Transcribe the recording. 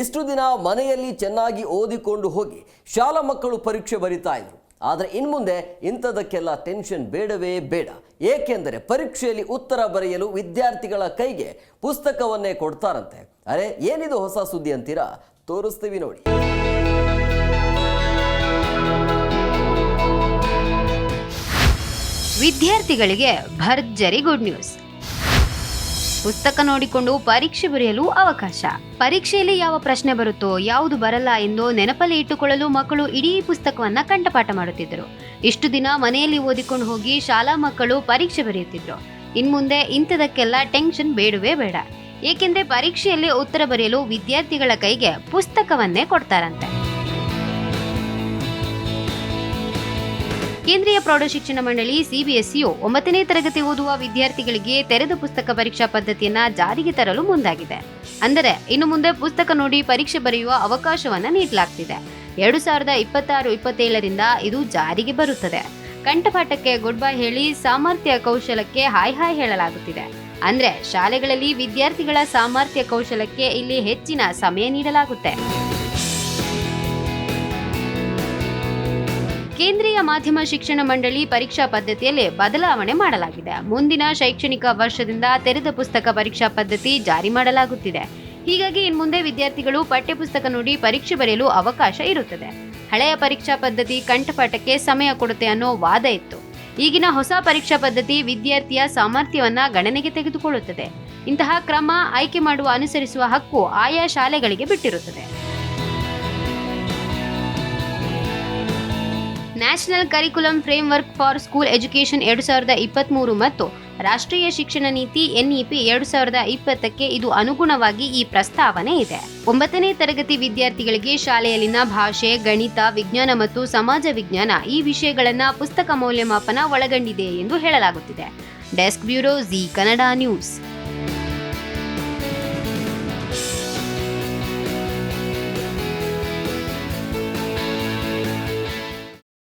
ಇಷ್ಟು ದಿನ ಮನೆಯಲ್ಲಿ ಚೆನ್ನಾಗಿ ಓದಿಕೊಂಡು ಹೋಗಿ ಶಾಲಾ ಮಕ್ಕಳು ಪರೀಕ್ಷೆ ಬರಿತಾ ಇದ್ರು. ಆದರೆ ಇನ್ಮುಂದೆ ಇಂಥದಕ್ಕೆಲ್ಲ ಟೆನ್ಷನ್ ಬೇಡವೇ ಬೇಡ. ಏಕೆಂದರೆ ಪರೀಕ್ಷೆಯಲ್ಲಿ ಉತ್ತರ ಬರೆಯಲು ವಿದ್ಯಾರ್ಥಿಗಳ ಕೈಗೆ ಪುಸ್ತಕವನ್ನೇ ಕೊಡ್ತಾರಂತೆ. ಅರೆ, ಏನಿದು ಹೊಸ ಸುದ್ದಿ ಅಂತೀರಾ? ತೋರಿಸ್ತೀವಿ ನೋಡಿ. ವಿದ್ಯಾರ್ಥಿಗಳಿಗೆ ಭರ್ಜರಿ ಗುಡ್ ನ್ಯೂಸ್. ಪುಸ್ತಕ ನೋಡಿಕೊಂಡು ಪರೀಕ್ಷೆ ಬರೆಯಲು ಅವಕಾಶ. ಪರೀಕ್ಷೆಯಲ್ಲಿ ಯಾವ ಪ್ರಶ್ನೆ ಬರುತ್ತೋ ಯಾವುದು ಬರಲ್ಲ ಎಂದು ನೆನಪಲ್ಲಿ ಇಟ್ಟುಕೊಳ್ಳಲು ಮಕ್ಕಳು ಇಡೀ ಪುಸ್ತಕವನ್ನ ಕಂಠಪಾಠ ಮಾಡುತ್ತಿದ್ದರು. ಇಷ್ಟು ದಿನ ಮನೆಯಲ್ಲಿ ಓದಿಕೊಂಡು ಹೋಗಿ ಶಾಲಾ ಮಕ್ಕಳು ಪರೀಕ್ಷೆ ಬರೆಯುತ್ತಿದ್ರು. ಇನ್ಮುಂದೆ ಇಂಥದಕ್ಕೆಲ್ಲ ಟೆನ್ಷನ್ ಬೇಡವೇ ಬೇಡ. ಏಕೆಂದ್ರೆ ಪರೀಕ್ಷೆಯಲ್ಲಿ ಉತ್ತರ ಬರೆಯಲು ವಿದ್ಯಾರ್ಥಿಗಳ ಕೈಗೆ ಪುಸ್ತಕವನ್ನೇ ಕೊಡ್ತಾರಂತೆ. ಕೇಂದ್ರೀಯ ಪ್ರೌಢಶಿಕ್ಷಣ ಮಂಡಳಿ ಸಿಬಿಎಸ್ಇಯು 9ನೇ ತರಗತಿ ಓದುವ ವಿದ್ಯಾರ್ಥಿಗಳಿಗೆ ತೆರೆದ ಪುಸ್ತಕ ಪರೀಕ್ಷಾ ಪದ್ಧತಿಯನ್ನ ಜಾರಿಗೆ ತರಲು ಮುಂದಾಗಿದೆ. ಅಂದರೆ ಇನ್ನು ಮುಂದೆ ಪುಸ್ತಕ ನೋಡಿ ಪರೀಕ್ಷೆ ಬರೆಯುವ ಅವಕಾಶವನ್ನ ನೀಡಲಾಗ್ತಿದೆ. 2026-27ರಿಂದ ಇದು ಜಾರಿಗೆ ಬರುತ್ತದೆ. ಕಂಠಪಾಠಕ್ಕೆ ಗುಡ್ ಬೈ ಹೇಳಿ ಸಾಮರ್ಥ್ಯ ಕೌಶಲಕ್ಕೆ ಹಾಯ್ ಹೇಳಲಾಗುತ್ತಿದೆ. ಅಂದ್ರೆ ಶಾಲೆಗಳಲ್ಲಿ ವಿದ್ಯಾರ್ಥಿಗಳ ಸಾಮರ್ಥ್ಯ ಕೌಶಲಕ್ಕೆ ಇಲ್ಲಿ ಹೆಚ್ಚಿನ ಸಮಯ ನೀಡಲಾಗುತ್ತೆ. ಕೇಂದ್ರೀಯ ಮಾಧ್ಯಮ ಶಿಕ್ಷಣ ಮಂಡಳಿ ಪರೀಕ್ಷಾ ಪದ್ಧತಿಯಲ್ಲಿ ಬದಲಾವಣೆ ಮಾಡಲಾಗಿದೆ. ಮುಂದಿನ ಶೈಕ್ಷಣಿಕ ವರ್ಷದಿಂದ ತೆರೆದ ಪುಸ್ತಕ ಪರೀಕ್ಷಾ ಪದ್ಧತಿ ಜಾರಿ ಮಾಡಲಾಗುತ್ತಿದೆ. ಹೀಗಾಗಿ ಇನ್ಮುಂದೆ ವಿದ್ಯಾರ್ಥಿಗಳು ಪಠ್ಯಪುಸ್ತಕ ನೋಡಿ ಪರೀಕ್ಷೆ ಬರೆಯಲು ಅವಕಾಶ ಇರುತ್ತದೆ. ಹಳೆಯ ಪರೀಕ್ಷಾ ಪದ್ಧತಿ ಕಂಠಪಾಠಕ್ಕೆ ಸಮಯ ಕೊಡುತ್ತೆ ಅನ್ನೋ ವಾದ ಇತ್ತು. ಈಗಿನ ಹೊಸ ಪರೀಕ್ಷಾ ಪದ್ಧತಿ ವಿದ್ಯಾರ್ಥಿಯ ಸಾಮರ್ಥ್ಯವನ್ನ ಗಣನೆಗೆ ತೆಗೆದುಕೊಳ್ಳುತ್ತದೆ. ಇಂತಹ ಕ್ರಮ ಆಯ್ಕೆ ಮಾಡುವ ಅನುಸರಿಸುವ ಹಕ್ಕು ಆಯಾ ಶಾಲೆಗಳಿಗೆ ಬಿಟ್ಟಿರುತ್ತದೆ. National curriculum framework for school education 2023 ಮತ್ತು ರಾಷ್ಟ್ರೀಯ ಶಿಕ್ಷಣ ನೀತಿ NEP 2020ಕ್ಕೆ ಇದು ಅನುಗುಣವಾಗಿ ಈ ಪ್ರಸ್ತಾವನೆ ಇದೆ. 9ನೇ ತರಗತಿ ವಿದ್ಯಾರ್ಥಿಗಳಿಗೆ ಶಾಲೆಯಲ್ಲಿನ ಭಾಷೆ, ಗಣಿತ, ವಿಜ್ಞಾನ ಮತ್ತು ಸಮಾಜ ವಿಜ್ಞಾನ ಈ ವಿಷಯಗಳನ್ನ ಪುಸ್ತಕ ಮೌಲ್ಯಮಾಪನ ಒಳಗೊಂಡಿದೆ ಎಂದು ಹೇಳಲಾಗುತ್ತಿದೆ. Desk bureau, G Kannada news.